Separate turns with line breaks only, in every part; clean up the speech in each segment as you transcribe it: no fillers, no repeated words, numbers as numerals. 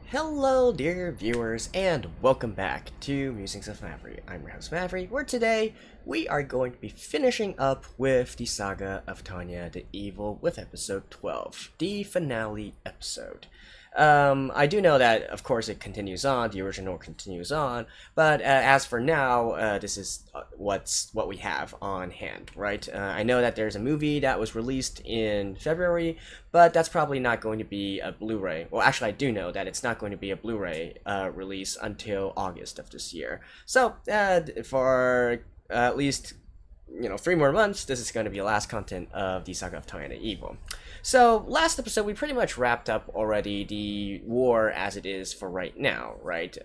Hello, dear viewers, and welcome back to Musings of Maverick. I'm your host Maverick, where today we are going to be finishing up with the Saga of Tanya the Evil with episode 12, the finale episode. I do know that, of course, it continues on, the original continues on, but as for now, this is what we have on hand, right? I know that there's a movie that was released in February, but that's probably not going to be a Blu-ray. Well, actually, I do know that it's not going to be a Blu-ray release until August of this year. So, for at least 3 more months, this is going to be the last content of the Saga of Tanya the Evil. So, last episode, we pretty much wrapped up already the war as it is for right now, right?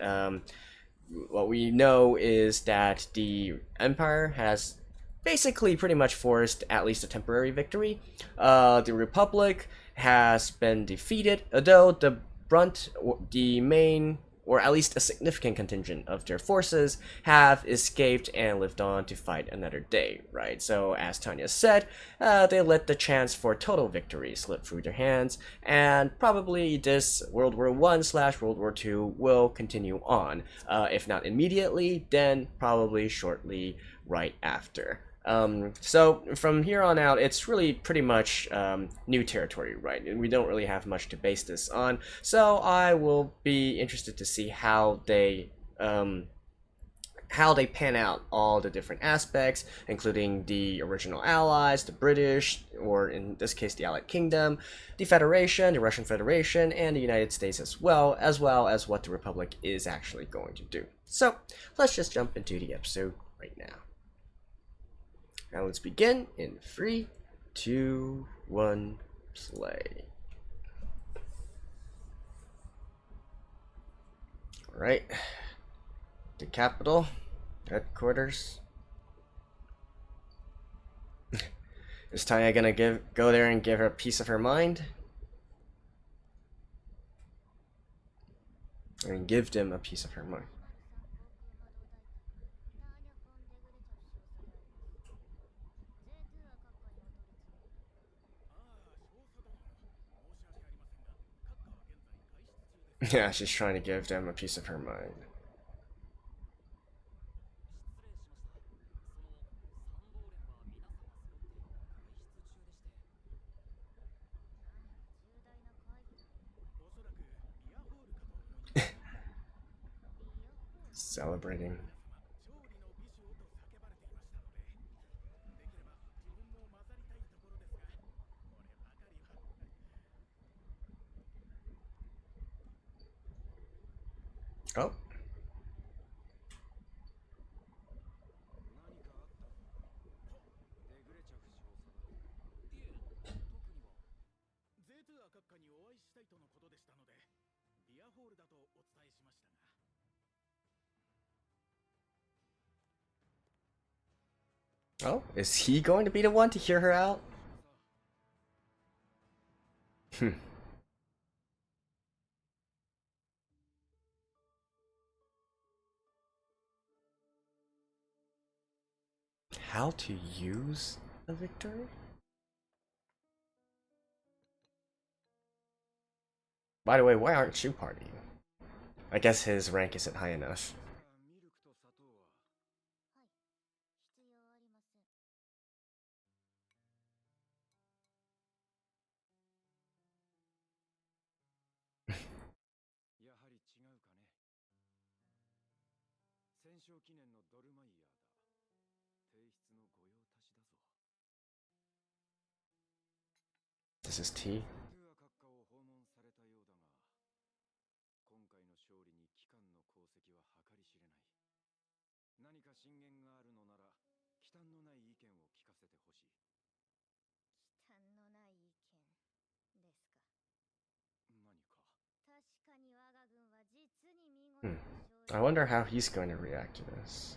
What we know is that the Empire has basically pretty much forced at least a temporary victory. The Republic has been defeated, although the main, or at least a significant contingent of their forces have escaped and lived on to fight another day, right? So, as Tanya said, they let the chance for total victory slip through their hands, and probably this World War I/World War II will continue on. If not immediately, then probably shortly right after. So from here on out, it's really pretty much new territory, right? And we don't really have much to base this on. So I will be interested to see how they pan out all the different aspects, including the original allies, the British, or in this case the Allied Kingdom, the Federation, the Russian Federation, and the United States as well as what the Republic is actually going to do. So let's just jump into the episode right now. Now let's begin in 3, 2, 1, play. Alright. The capital. Headquarters. Is Tanya gonna go there and give her a piece of her mind? And give them a piece of her mind. Yeah, she's trying to give them a piece of her mind. Celebrating. Oh. Oh, is he going to be the one to hear her out? How to use a victory? By the way, why aren't you partying? I guess his rank isn't high enough. This is tea. Hmm. I wonder how he's going to react to this.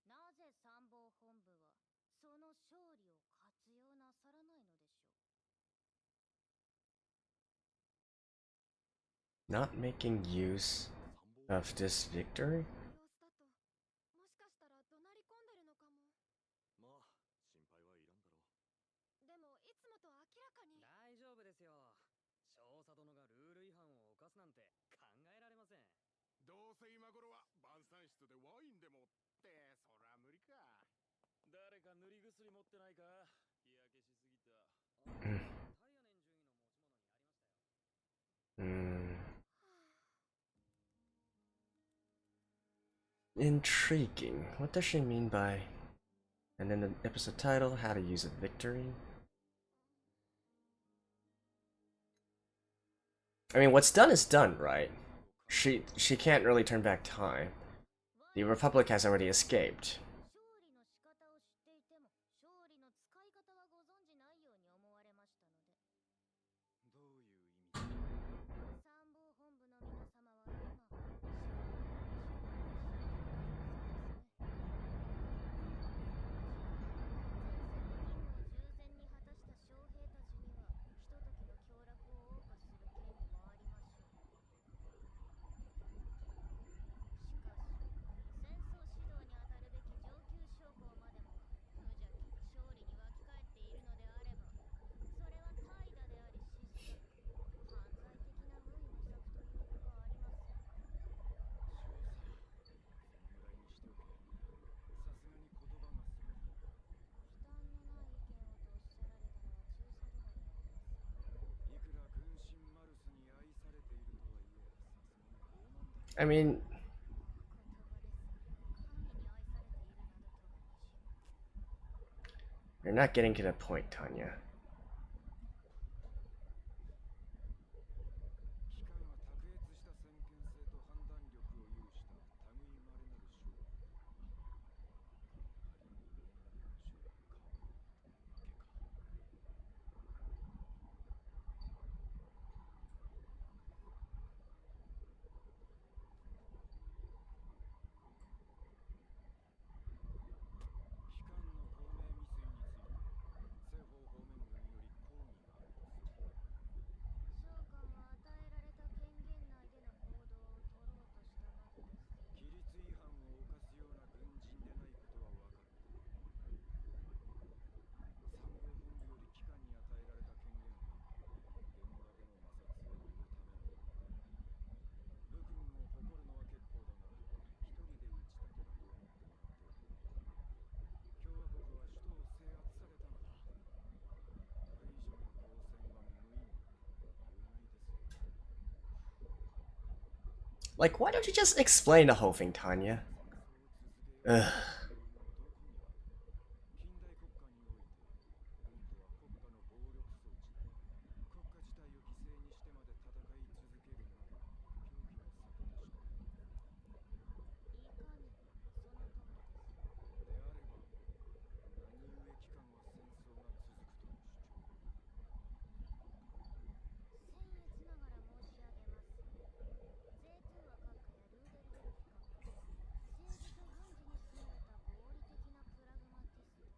なぜ参謀本部はその勝利を活用なさらないのでしょう。
Not making use of this victory?
様子だと、もしかしたら怒鳴り込んでるのかも。
まあ、心配はいらんだろう。
でもいつもと明らかに。
大丈夫ですよ。少佐殿がルール違反を犯すなんて考えられません。
どうせ今頃は晩餐室でワインでもってそら無理か。
誰か塗り薬持ってないか。日焼けしすぎた。
タイヤ年順位の持ち物にありましたよ。
Intriguing. What does she mean by... And then the episode title, How to Use a Victory? I mean, what's done is done, right? She can't really turn back time. The Republic has already escaped.
勝利の仕方を知っていても勝利の使い方はご存じないように思われましたので。
どういう意味？
参謀本部の皆様は今、勝利の前線で任務を従前に果たした将兵たちにはひとときの享楽を謳歌する権利もありましょう。しかし戦争指導に当たるべき上級将校までも無邪気に勝利に沸き返っているのであれば、それは怠惰であり失策、犯罪的な無為無策というほかありません。
少佐、そのぐらいにしておけ。さすがに言葉が過ぎる。
忌憚のない意見をとおっしゃられたのは中佐殿であります。
いくら軍神マルスに愛されているとはいえ、さすがに傲慢だ。
I mean...
お言葉です。神に愛されているなどとはにじむ。
You're not getting to the point, Tanya.
機関は卓越した先見性と判断力を有した類いまれなる将軍。仮に異能なる文章を買うだけか。機関の公明未遂について西方方面軍より抗議があるとする。
召喚は与えられた権限内での行動を取ろうとしたまでです。
規律違反を犯すような軍人でないことは分かっている。参謀本部より機関に与えられた権限は現場での摩擦を生むためのものだ。武君を誇るのは結構だが、一人で打ち立てたと思ってもらってはいけない。共和国は首都を制圧されたのだ。これ以上の交戦は無意味、有害です。
Like, why don't you just explain the whole thing, Tanya?
戦争を続けようと
Ugh.
いう理由がどこにある。近代国家において軍とは国家の暴力装置で、国家自体を犠牲にしてまで戦い続けるなど狂気の沙汰でしかない。
いかにもその通りです。
であれば何故期間は戦争が続くとの主張を。
僭越ながら申し上げます。ゼートゥーア閣下やルーデルベルフ閣下は政治と軍事に優れた合理的なプラグマティスト、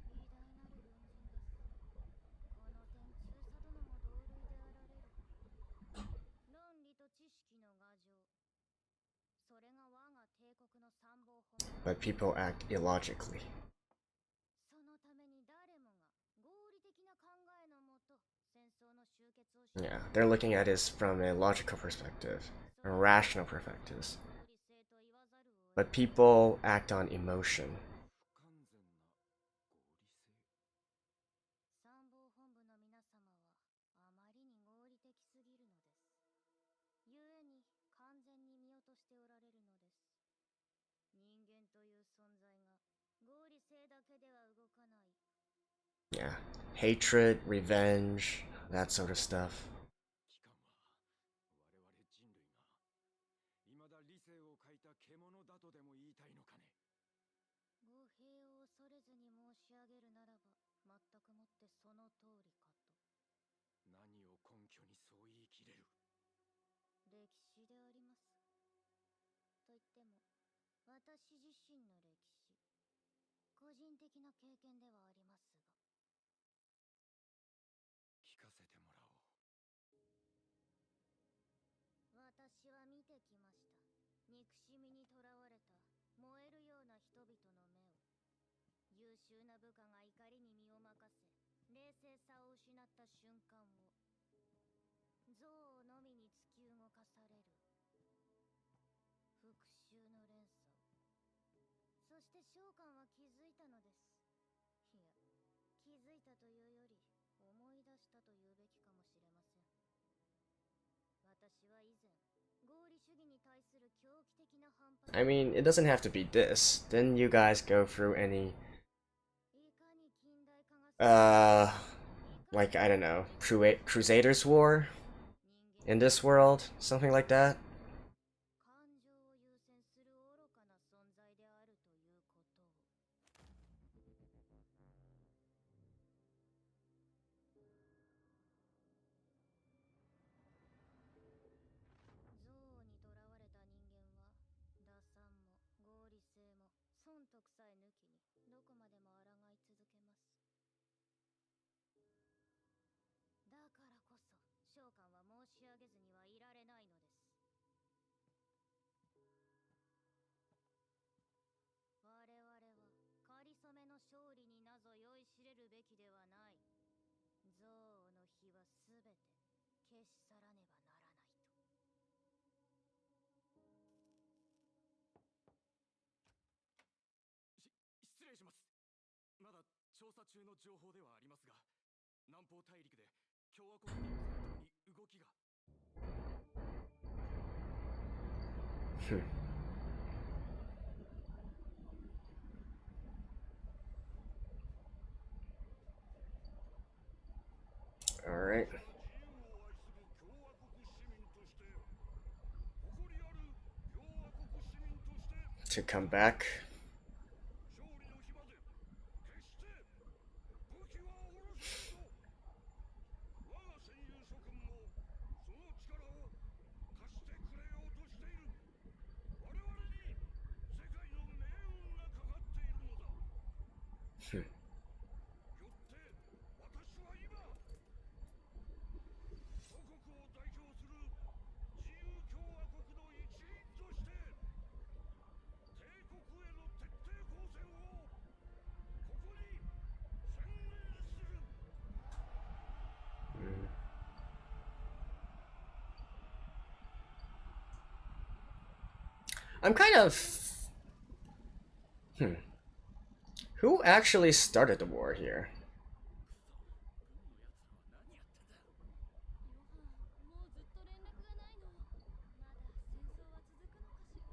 偉大なる軍人です。この点中佐殿も同類であられる。論理と知識の牙城、それが我が帝国の参謀本部。
But people act illogically.
そのために誰もが合理的な考えのもと戦争の終結をし、
Yeah, they're looking at this from a logical perspective, a rational perspective.
合理性と言わざるを得ない。
But people act on emotion.
不完全な合理性。
参謀本部の皆様はあまりに合理的すぎるのです。故に完全に見落としておられるのです。人間という存在が合理性だけでは動かない。
Yeah, hatred, revenge, that sort of stuff.
機関は我々人類が未だ理性を欠いた獣だとでも言いたいのかね。
語弊を恐れずに申し上げるならば、全くもってその通りかと。
何を根拠にそう言い切れる。
歴史であります。と言っても、私私自身の歴史、個人的な経験ではありますが。
聞かせてもらおう。
私は見てきました。憎しみにとらわれた燃えるような人々の目を。優秀な部下が怒りに身を任せ、冷静さを失った瞬間を。憎悪のみに突き動かされる復讐の連鎖を。そして召喚は気づいたのです。いや、気づいたというより思い出したと言うべきかもしれません。私は以前合理主義に対する狂気的な反発。
I mean, it doesn't have to be this. Didn't you guys go through any,
いかに近代化が
like, I don't know, Crusaders War
人間
in this world? Something like that?
感情を優先する愚かな存在であるということを。憎悪にとらわれた人間は打算も合理性も損得さえ抜きにどこまでも抗い続けます。だからこそ召喚は申し上げずにはいられないのです。我々はかりそめの勝利になぞ酔いしれるべきではない。憎悪の火はすべて消し去らねばならないと。
失礼します。まだ調査中の情報ではありますが、南方大陸で共和国軍戦闘に動きが。
Alright.
自由を愛する共和国市民として、誇りある共和国市民として
To come back.
勝利の日まで決して武器は下ろさないぞ。我が戦友諸君もその力を貸してくれようとしている。我々に世界の命運がかかっているのだ。よって私は今祖国を代表する自由共和国の一員として帝国への徹底抗戦をここに宣言する。
I'm kind of... Who actually started the war here?
もうずっと連絡がないの。まだ戦争は続くのかしら。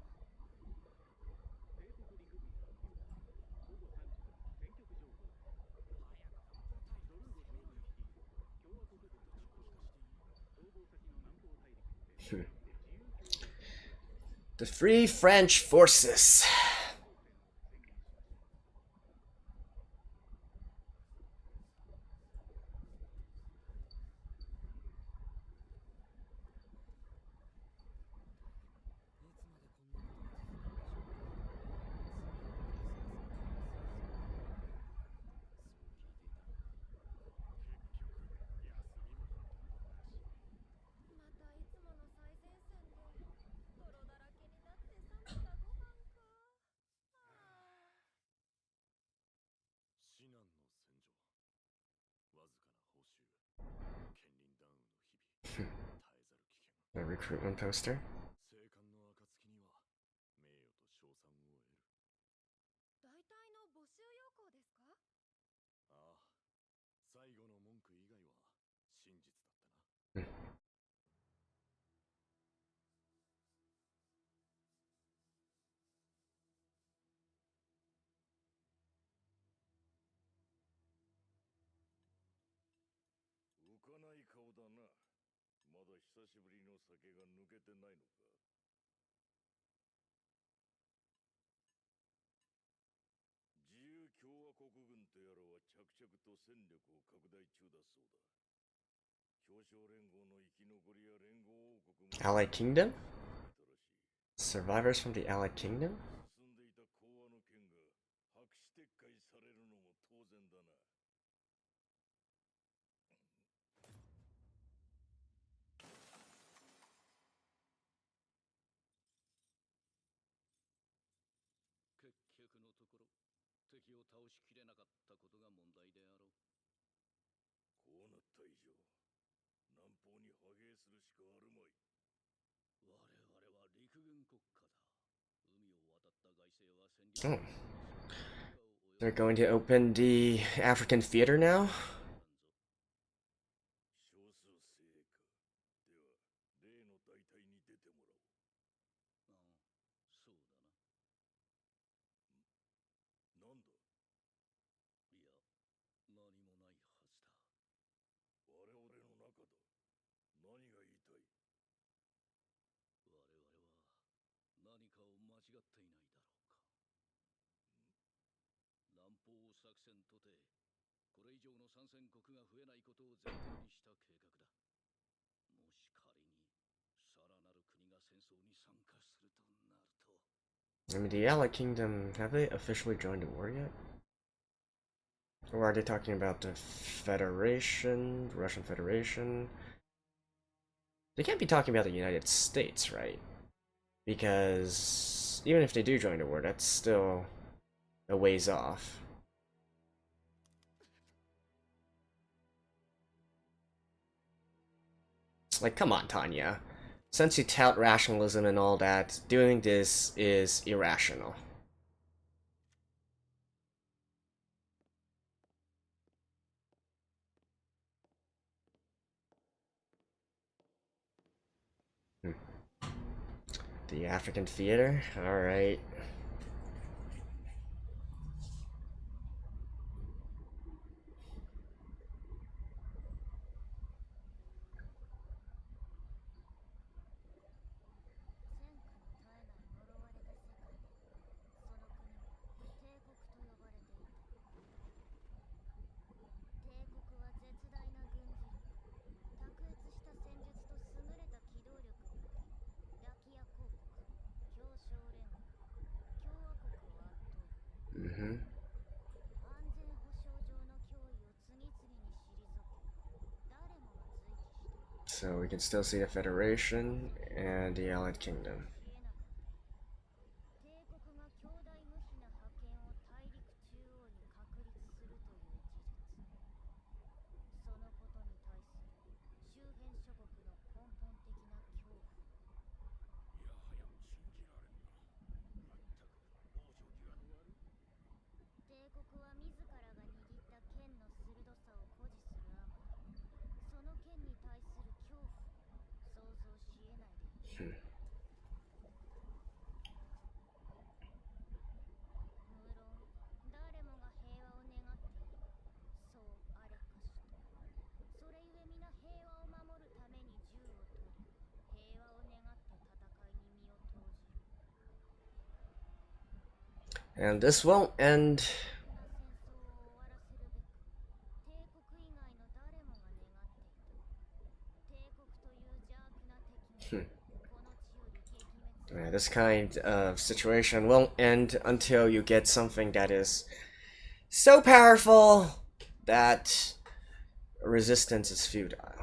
帝国陸軍発表。午後3時から戦局情報。早く南方大陸ドルーゴ将軍率いる共和国軍がもしかして逃亡先の南方大陸にて自由共和国
The Free French Forces.
宣言しました。
いつまでこんなことが続くんでしょうか。
またいつもの最前線で泥だらけになって冷めたご飯か。
至難の戦場。わずかな報酬。権林弾雨の日々。絶えざる危険。
A recruitment poster.
生還の暁には名誉と称賛を得る。
大体の募集要項ですか？
ああ、最後の文句以外は真実だったな。
浮かない顔だな。まだ久しぶりの酒が抜けてないのか。自由共和国軍とやらは着々と戦力を拡大中だそうだ。協商連合の生き残りや連合王国も
Allied Kingdom?
たらしい。
Survivors from the Allied Kingdom?
進んでい
敵を倒しきれなかったことが問題であろう。
こうなった以上、南方に派兵するしかあるまい。
我々は陸軍国家だ。海を渡った外星は戦略
Oh. They're going to open the African theater now?
少数精鋭か。では、例の大隊に出てもらおう。
ああ、そうだな。
なんだ、
いや、何もないはずだ。
我々の中だ。何が言いたい？
我々は何かを間違っていないだろうか。南方作戦とて、これ以上の参戦国が増えないことを前提にした計画だ。もし仮にさらなる国が戦争に参加するとなると。
I mean, the Allied Kingdom, have they officially joined the war yet? Or are they talking about the Federation, the Russian Federation? They can't be talking about the United States, right? Because even if they do join the war, that's still a ways off. Like, come on, Tanya. Since you tout rationalism and all that, doing this is irrational. The African theater? Alright. Mm-hmm. So we can still see the Federation and the Allied Kingdom. And this won't end. Yeah, this kind of situation won't end until you get something that is so powerful that resistance is futile.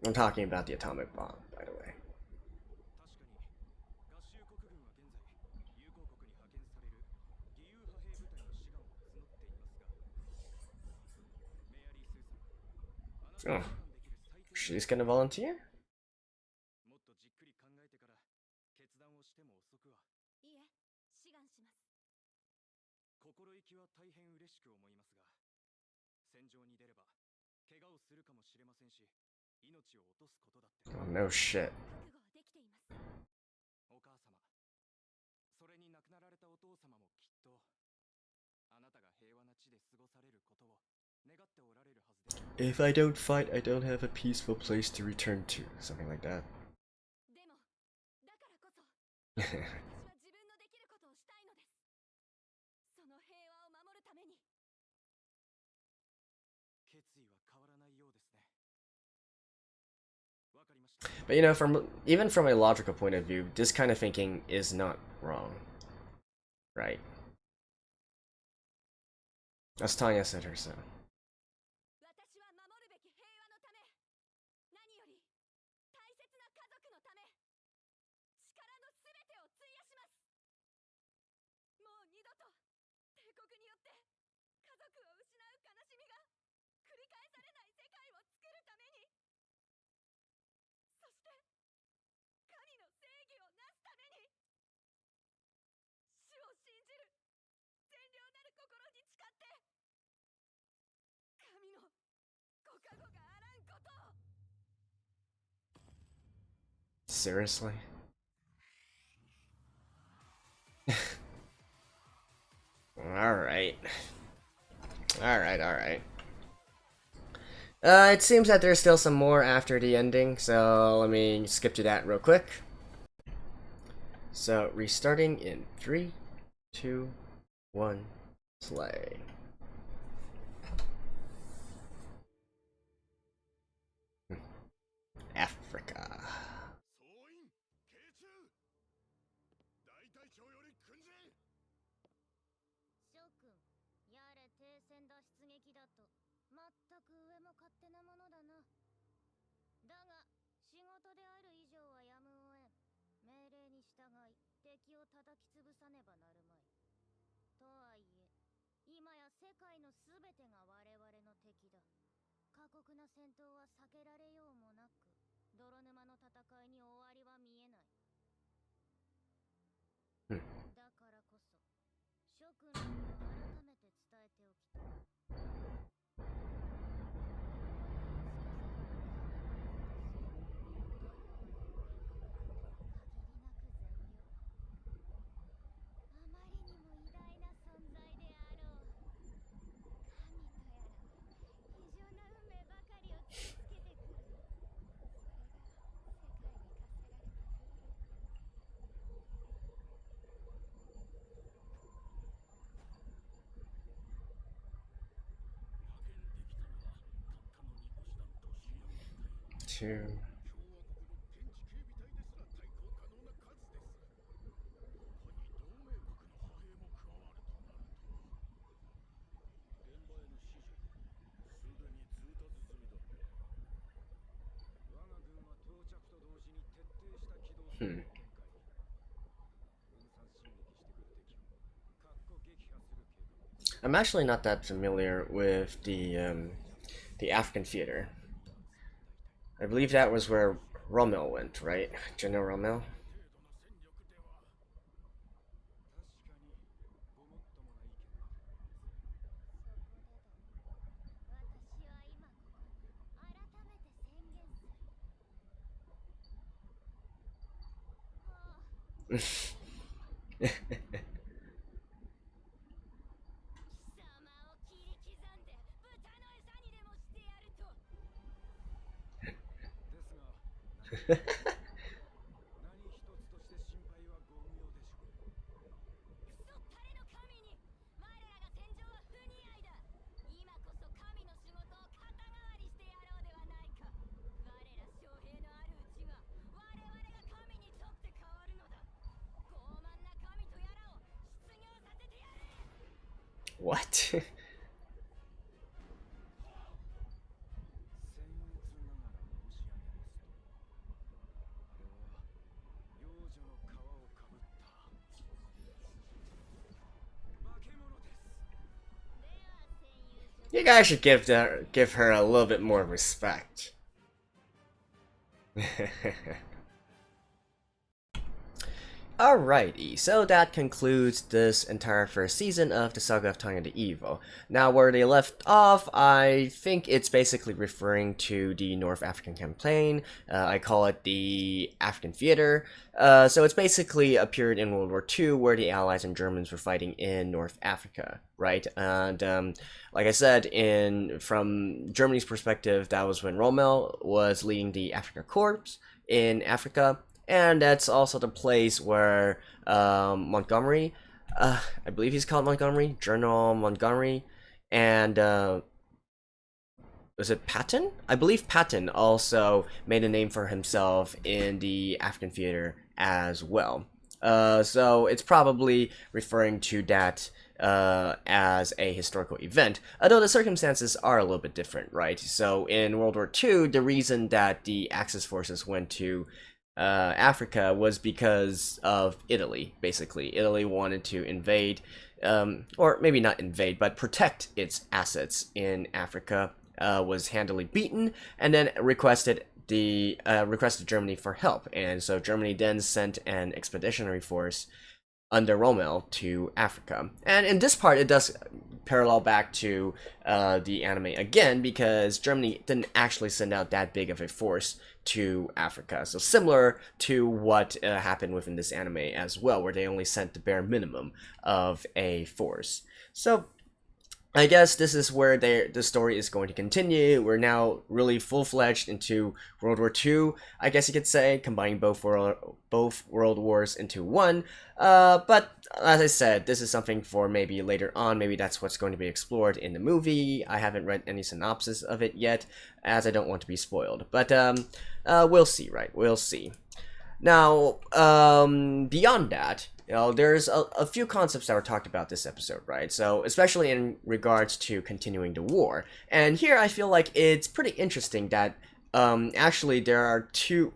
I'm talking about the atomic bomb, by the way.
確かに、合衆国軍は現在、友好国に派遣される義勇派兵部隊の志願を募っていますが、メアリー・スーさん、あなたが
Oh,
志願できる最低
she's gonna volunteer?
もっとじっくり考えてから決断をしても遅くは。
いえ、志願します。
心意気は大変嬉しく思いますが、戦場に出れば怪我をするかもしれませんし、命を落とすことだって。
Oh, no shit.
覚悟はできています。
お母様、それに亡くなられたお父様もきっとあなたが平和な地で過ごされることを願っておられるはずです。
If I don't fight, I don't have a peaceful place to return to. Something like that.
でも、だからこそ、私は自分のできることをしたいのです。その平和を守るために。
決意は変わらないようですね。わかりました。
But you know, even from a logical point of view, this kind of thinking is not wrong. Right? As Tanya said herself.
私は守るべき平和のため、何より大切な家族のため、力のすべてを費やします。もう二度と帝国によって家族を失う悲しみが繰り返されない世界を作るために、そして神の正義をなすために、主を信じる善良なる心に誓って、神のご加護があらんことを。
Seriously? Alright. Alright. It seems that there's still some more after the ending, so let me skip to that real quick. So, restarting in 3, 2, 1, play. Africa.
総員K2大隊長より訓示。
諸君、やれ停戦脱出劇だと全く上も勝手なものだな。だが仕事である以上はやむを得ん。命令に従い敵を叩き潰さねばなるまい。とはいえ今や世界のすべてが我々の敵だ。過酷な戦闘は避けられようもなく、泥沼の戦いに終わりは見えない。だからこそ諸君には改めて伝えておきたい。あまりにも偉大な存在であろう。神とやらは異常な運命ばかりを突きつけてくる。それが世界に課せられたルール。
2.
共和国の現地警備隊ですら対抗可能な数です。他に同盟国の歩兵も加わるとなると、現場への指示すでに通達済みだ。我が軍は到着と同時に徹底した機動戦を展開。分散進撃してくる敵をかっこ撃破する計画です。
I'm actually not that familiar with the African theater. I believe that was where Rommel went, right? General Rommel?
程度の戦力では確かにごもっともな意見だ。
そこでだ。私は今ここに改めて宣言する。はあ。貴様を切り刻んで豚の餌にでもしてやると。
ですが何一つとして心配はご無用でしょう。
クソったれの神に我らが戦場は不似合いだ。今こそ神の仕事を肩代わりしてやろうではないか。我ら将兵のあるうちが我々が神にとって変わるのだ。傲慢な神とやらを失業させてやれ。
What?
僭越ながら申し上げますと、あれは幼女の皮をかぶった化け物です。
では戦友諸
You guys should give her a little bit more respect. Alrighty, so that concludes this entire first season of the Saga of Tanya the Evil. Now, where they left off, I think it's basically referring to the North African campaign. I call it the African Theater. So it's basically a period in World War II where the Allies and Germans were fighting in North Africa, right? And like I said, from Germany's perspective, that was when Rommel was leading the Afrika Corps in Africa. And that's also the place where Montgomery, I believe he's called Montgomery, General Montgomery, and was it Patton? I believe Patton also made a name for himself in the African theater as well. So it's probably referring to that as a historical event, although the circumstances are a little bit different, right? So in World War II, the reason that the Axis forces went to Africa was because of Italy, basically. Italy wanted to invade, or maybe not invade, but protect its assets in Africa, was handily beaten, and then requested Germany for help. And so Germany then sent an expeditionary force under Rommel to Africa. And in this part, it does parallel back to the anime again, because Germany didn't actually send out that big of a force to Africa. So similar to what happened within this anime as well, where they only sent the bare minimum of a force. So I guess this is where the story is going to continue. We're now really full-fledged into World War II, I guess you could say, combining both world wars into one. But as I said, this is something for maybe later on. Maybe that's what's going to be explored in the movie. I haven't read any synopsis of it yet, as I don't want to be spoiled. But we'll see, right? We'll see. Now, beyond that, there's a few concepts that were talked about this episode, right? So, especially in regards to continuing the war. And here I feel like it's pretty interesting that actually there are two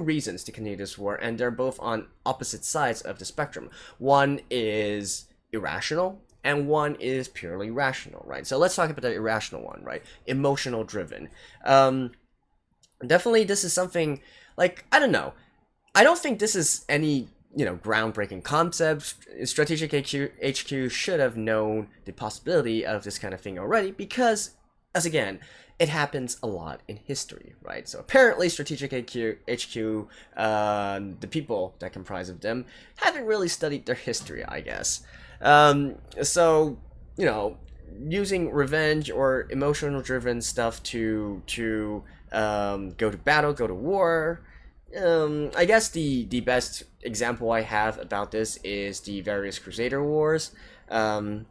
reasons to continue this war, and they're both on opposite sides of the spectrum. One is irrational, and one is purely rational, right? So let's talk about the irrational one, right? Emotional driven. Definitely this is something, like, I don't know. I don't think this is any, groundbreaking concept. Strategic HQ should have known the possibility of this kind of thing already, because, as again, it happens a lot in history, right? So apparently Strategic HQ, the people that comprise of them, haven't really studied their history, I guess. So, using revenge or emotional driven stuff to go to battle, go to war. I guess the best example I have about this is the various Crusader Wars, and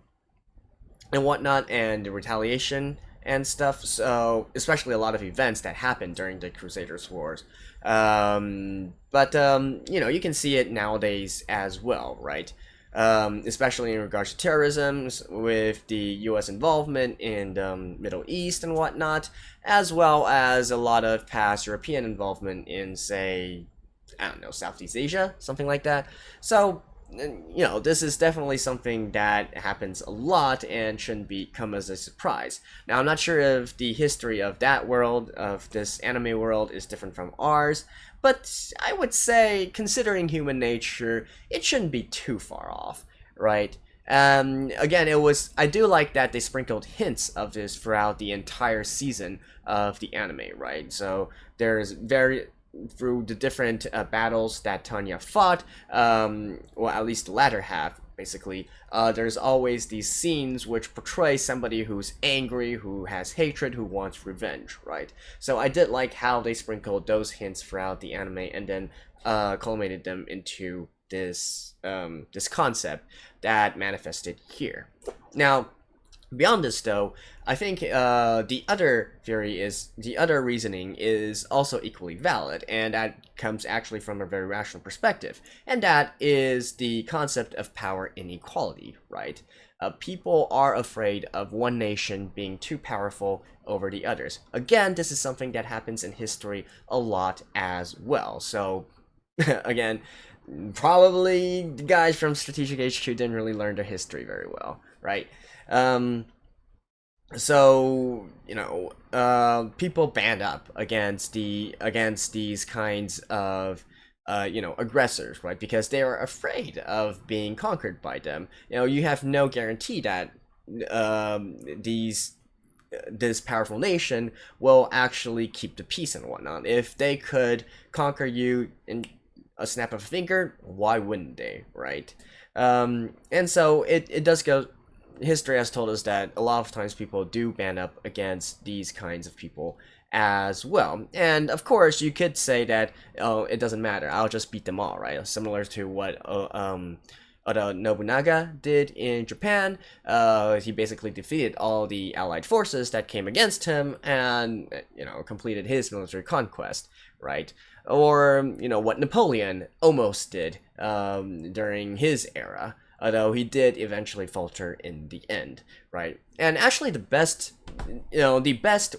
whatnot, and the retaliation and stuff. So, especially a lot of events that happened during the Crusaders Wars. But you can see it nowadays as well, right? Especially in regards to terrorism, with the U.S. involvement in the Middle East and whatnot, as well as a lot of past European involvement in, say, I don't know, Southeast Asia, something like that. So, this is definitely something that happens a lot and shouldn't come as a surprise. Now, I'm not sure if the history of that world, of this anime world, is different from ours, but I would say, considering human nature, it shouldn't be too far off, right? Again, I do like that they sprinkled hints of this throughout the entire season of the anime, right? So there's through the different battles that Tanya fought, well, at least the latter half, basically, there's always these scenes which portray somebody who's angry, who has hatred, who wants revenge, right? So I did like how they sprinkled those hints throughout the anime, and then culminated them into this concept that manifested here. Now, beyond this, though, I think the other reasoning is also equally valid, and that comes actually from a very rational perspective, and that is the concept of power inequality, right? People are afraid of one nation being too powerful over the others. Again, this is something that happens in history a lot as well. So, again, probably the guys from Strategic HQ didn't really learn their history very well, right? So, people band up against these kinds of aggressors, right? Because they are afraid of being conquered by them. You have no guarantee that this powerful nation will actually keep the peace and whatnot. If they could conquer you in a snap of a finger, why wouldn't they, right? And so it does go. History has told us that a lot of times people do band up against these kinds of people as well. And of course, you could say that, oh, it doesn't matter, I'll just beat them all, right? Similar to what Oda Nobunaga did in Japan. He basically defeated all the allied forces that came against him and, completed his military conquest, right? Or, what Napoleon almost did during his era. although he did eventually falter in the end, right? And actually the best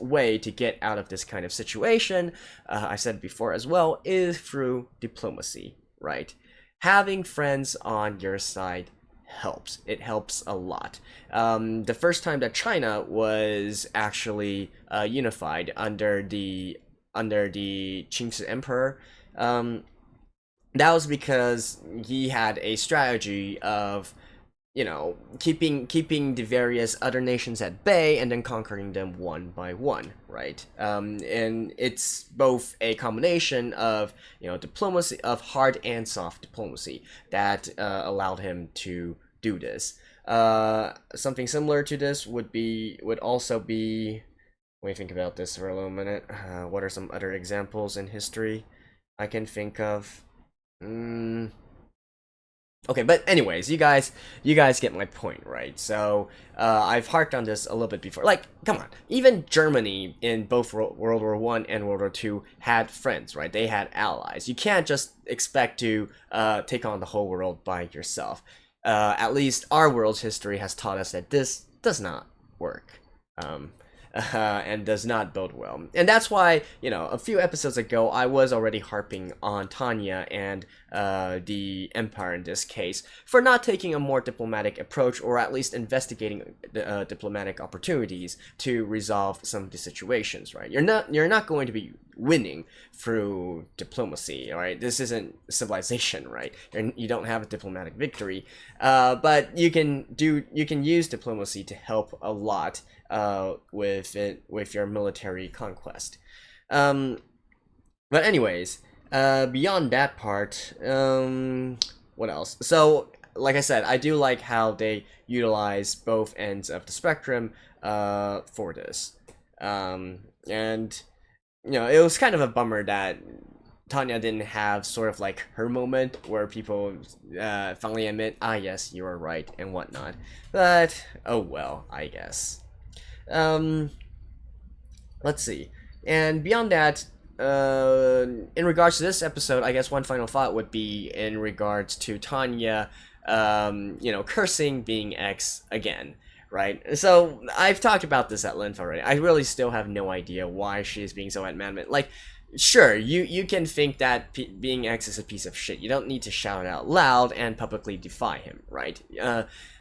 way to get out of this kind of situation, I said before as well, is through diplomacy, right? Having friends on your side helps. It helps a lot. The first time that China was actually unified under the Qing's emperor, that was because he had a strategy of, keeping the various other nations at bay and then conquering them one by one, right? And it's both a combination of, diplomacy, of hard and soft diplomacy, that allowed him to do this. Something similar to this would also be. Let me think about this for a little minute. What are some other examples in history I can think of? Okay, but anyways, you guys get my point, right? So I've harped on this a little bit before. Like, come on, even Germany in both World War One and World War Two had friends, right? They had allies. You can't just expect to take on the whole world by yourself. At least our world's history has taught us that this does not work. And does not bode well. And that's why, a few episodes ago, I was already harping on Tanya and the Empire in this case for not taking a more diplomatic approach, or at least investigating diplomatic opportunities to resolve some of the situations, right? You're not going to be winning through diplomacy, all right? This isn't civilization, right? You don't have a diplomatic victory, but you can use diplomacy to help a lot with your military conquest. But anyways, beyond that part, what else? So, like I said, I do like how they utilize both ends of the spectrum for this. And it was kind of a bummer that Tanya didn't have sort of like her moment where people finally admit, yes, you were right and whatnot. But oh well, I guess. Let's see. And beyond that, in regards to this episode, I guess one final thought would be in regards to Tanya, cursing being X again, right? So I've talked about this at length already. I really still have no idea why she's being so adamant. Like, sure, you can think that being X is a piece of shit. You don't need to shout it out loud and publicly defy him, right?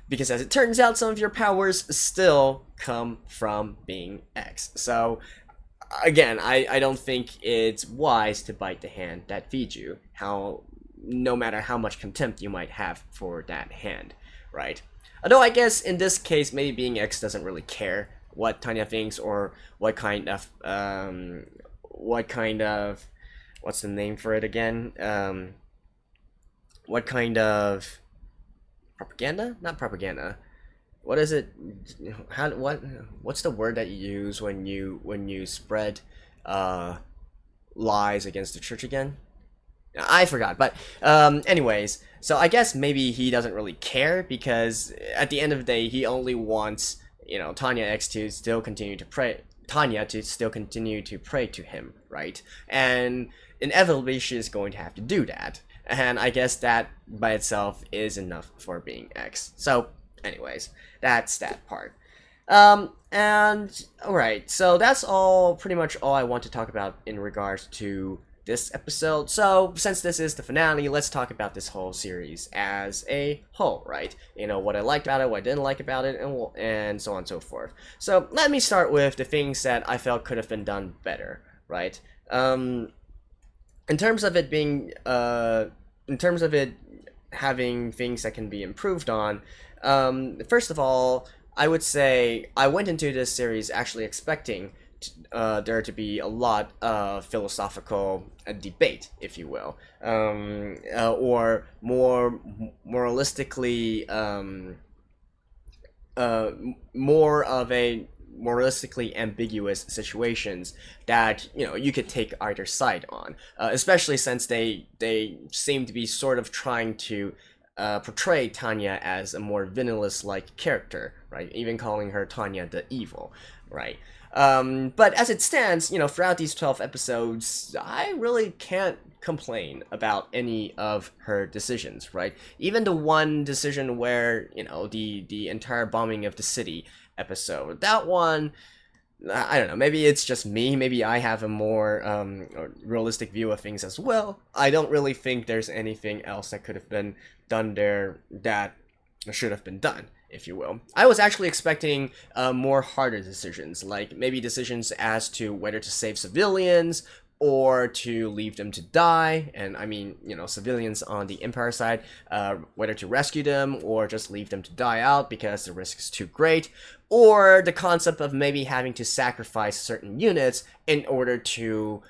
Because as it turns out, some of your powers still come from being X. So, again, I don't think it's wise to bite the hand that feeds you, no matter how much contempt you might have for that hand, right? Although I guess in this case, maybe being X doesn't really care what Tanya thinks, or what kind of, what's the name for it again? What kind of propaganda? Not propaganda. What is it? What's the word that you use when you spread lies against the church again? I forgot. But anyways, so I guess maybe he doesn't really care, because at the end of the day, he only wants Tanya X to still continue to pray. Tanya to still continue to pray to him, right? And inevitably, she is going to have to do that. And I guess that by itself is enough for being X. So, anyways, that's that part. And alright, so that's pretty much all I want to talk about in regards to this episode. So, since this is the finale, let's talk about this whole series as a whole, right? What I liked about it, what I didn't like about it, and so on and so forth. So, let me start with the things that I felt could have been done better, right? In terms of it being, in terms of it having things that can be improved on, first of all, I would say I went into this series actually expecting there to be a lot of philosophical debate, if you will, or more moralistically, more of a moralistically ambiguous situations that you could take either side on, especially since they seem to be sort of trying to portray Tanya as a more villainous like character, right? Even calling her Tanya the evil, right? But as it stands, throughout these 12 episodes, I really can't complain about any of her decisions, right? Even the one decision where, the entire bombing of the city episode, that one, I don't know, maybe it's just me, maybe I have a more realistic view of things as well. I don't really think there's anything else that could have been done there that should have been done, if you will. I was actually expecting more harder decisions, like maybe decisions as to whether to save civilians or to leave them to die, and I mean, civilians on the Empire side, whether to rescue them or just leave them to die out because the risk is too great, or the concept of maybe having to sacrifice certain units in order to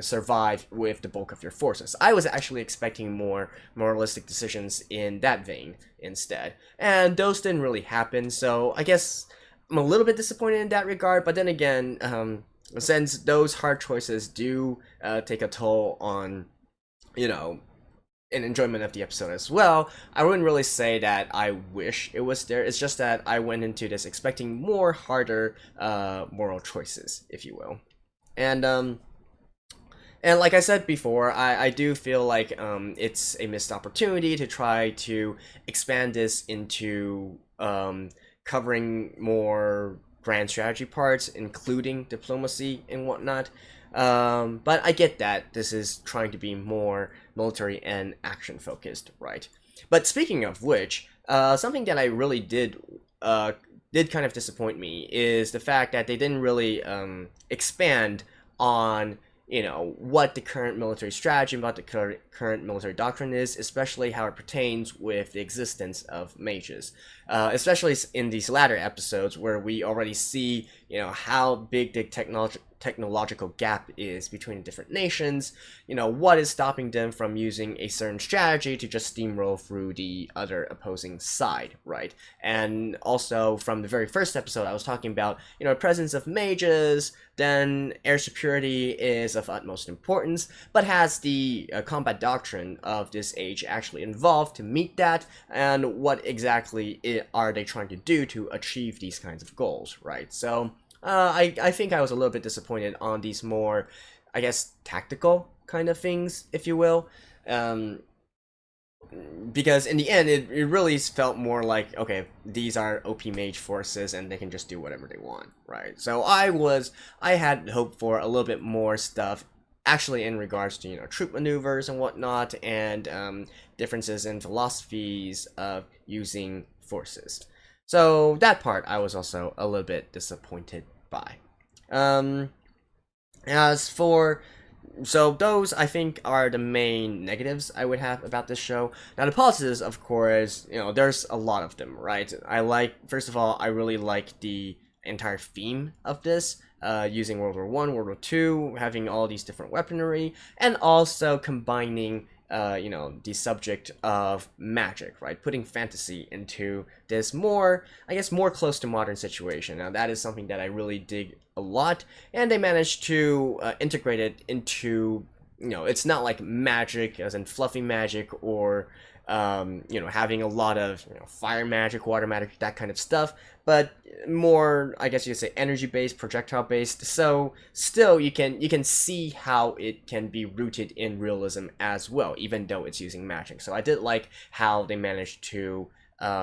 survive with the bulk of your forces. I was actually expecting more moralistic decisions in that vein instead, and those didn't really happen, so I guess I'm a little bit disappointed in that regard, but then again, since those hard choices do take a toll on, an enjoyment of the episode as well, I wouldn't really say that I wish it was there. It's just that I went into this expecting more harder moral choices, if you will. And like I said before, I do feel like it's a missed opportunity to try to expand this into covering more grand strategy parts, including diplomacy and whatnot. But I get that this is trying to be more military and action focused, right? But speaking of which, something that I really did kind of disappoint me is the fact that they didn't really expand on what the current military strategy and what the current military doctrine is, especially how it pertains with the existence of mages. Especially in these latter episodes where we already see, how big the technological gap is between the different nations, what is stopping them from using a certain strategy to just steamroll through the other opposing side, right? And also from the very first episode I was talking about, presence of mages, then air security is of utmost importance, but has the combat doctrine of this age actually involved to meet that, and what exactly are they trying to do to achieve these kinds of goals, right? So I think I was a little bit disappointed on these more, I guess, tactical kind of things, if you will. Because in the end, it really felt more like, okay, these are OP mage forces and they can just do whatever they want, right? So I had hoped for a little bit more stuff actually in regards to, troop maneuvers and whatnot, and differences in philosophies of using forces. So that part I was also a little bit disappointed by. As for So those, I think, are the main negatives I would have about this show. Now the positives, of course, there's a lot of them, right? First of all, I really like the entire theme of this, using World War One, World War Two, having all these different weaponry, and also combining the subject of magic, right? Putting fantasy into this more close to modern situation. Now that is something that I really dig a lot, and they managed to integrate it into, it's not like magic as in fluffy magic, or having a lot of fire magic, water magic, that kind of stuff, but more, I guess you could say, energy based, projectile based. So still you can see how it can be rooted in realism as well, even though it's using magic. So I did like how they managed to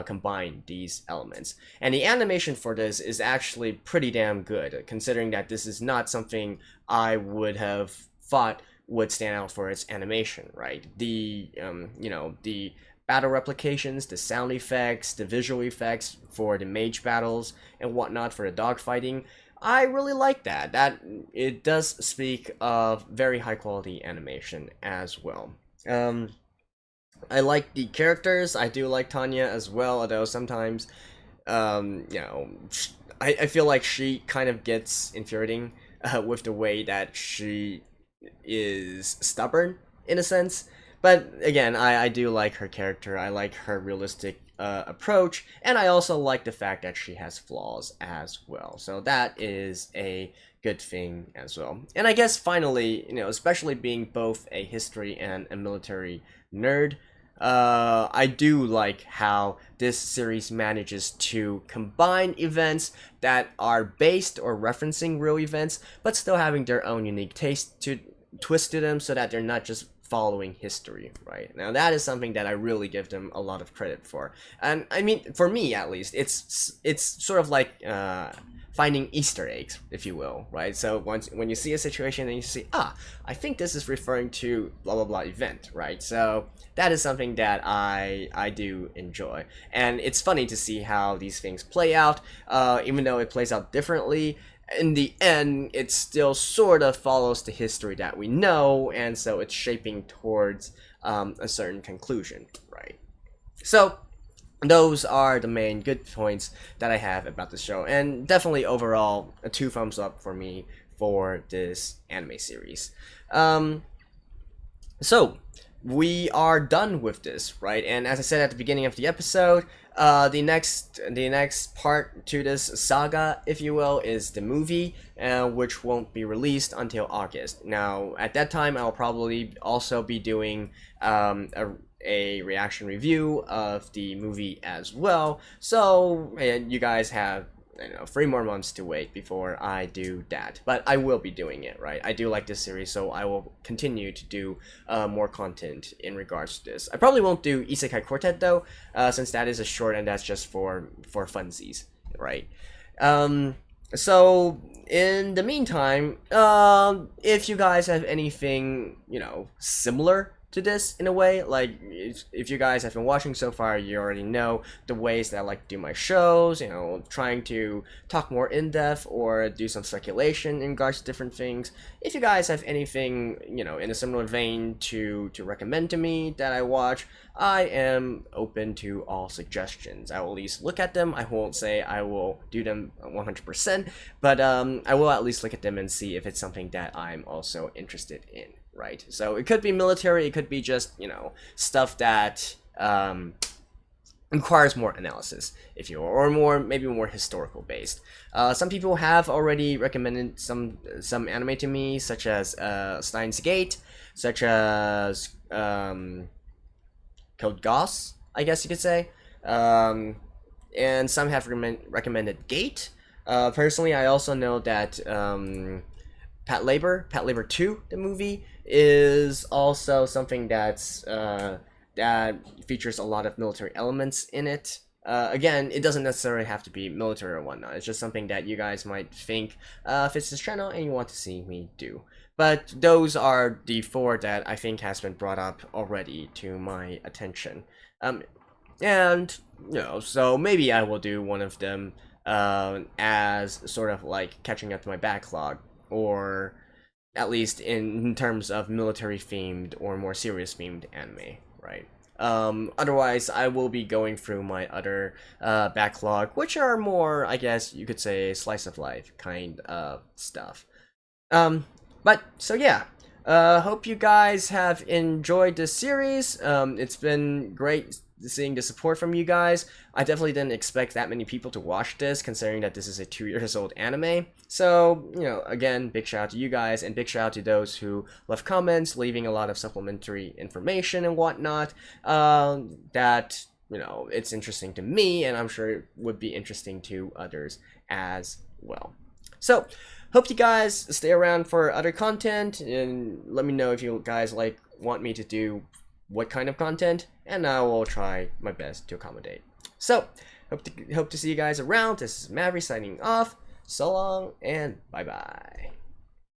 combine these elements, and the animation for this is actually pretty damn good, considering that this is not something I would have thought would stand out for its animation, right? The the battle replications, the sound effects, the visual effects for the mage battles and whatnot, for the dogfighting, I really like that. That it does speak of very high quality animation as well. I like the characters. I do like Tanya as well, although sometimes, I feel like she kind of gets infuriating with the way that she is stubborn in a sense. But again, I do like her character. I like her realistic approach, and I also like the fact that she has flaws as well. So that is a good thing as well. And I guess finally, especially being both a history and a military nerd, I do like how this series manages to combine events that are based or referencing real events, but still having their own unique taste to twist to them, so that they're not just following history, right? Now that is something that I really give them a lot of credit for. And I mean, for me at least, it's sort of like finding Easter eggs, if you will, right? So when you see a situation and you see, I think this is referring to blah blah blah event, right? So that is something that I do enjoy, and it's funny to see how these things play out. Even though it plays out differently, in the end, it still sort of follows the history that we know, and so it's shaping towards a certain conclusion, right? So those are the main good points that I have about the show, and definitely overall a 2 thumbs up for me for this anime series. So we are done with this, right? And as I said at the beginning of the episode, the next part to this saga, if you will, is the movie, which won't be released until August. Now, at that time, I'll probably also be doing a reaction review of the movie as well. So you guys have 3 more months to wait before I do that, but I will be doing it, right? I do like this series, so I will continue to do more content in regards to this. I probably won't do Isekai Quartet though, since that is a short and that's just for funsies, right? So in the meantime, if you guys have anything similar to this in a way, like if you guys have been watching so far, you already know the ways that I like to do my shows, trying to talk more in depth or do some speculation in regards to different things. If you guys have anything in a similar vein to recommend to me that I watch, I am open to all suggestions. I will at least look at them. I won't say I will do them 100%, but I will at least look at them and see if it's something that I'm also interested in, right? So it could be military, it could be just stuff that requires more analysis, if you will, or maybe more historical based. Some people have already recommended some anime to me, such as Steins Gate, such as Code Geass, I guess you could say, and some have recommended Gate. Personally, I also know that Pat Labor 2, the movie, is also something that's that features a lot of military elements in it. Again, it doesn't necessarily have to be military or whatnot. It's just something that you guys might think fits this channel and you want to see me do. But those are the 4 that I think has been brought up already to my attention. And so maybe I will do one of them as sort of like catching up to my backlog, or at least in terms of military themed or more serious themed anime, right? Otherwise, I will be going through my other backlog, which are more, I guess you could say, slice of life kind of stuff. But so yeah, hope you guys have enjoyed this series. It's been great seeing the support from you guys. I definitely didn't expect that many people to watch this, considering that this is a 2-year-old anime. So, again, big shout out to you guys, and big shout out to those who left comments, leaving a lot of supplementary information and whatnot, that, it's interesting to me, and I'm sure it would be interesting to others as well. So, hope you guys stay around for other content, and let me know if you guys want me to do what kind of content, and I will try my best to accommodate. So, hope to see you guys around. This is Maverick signing off. So long, and bye-bye.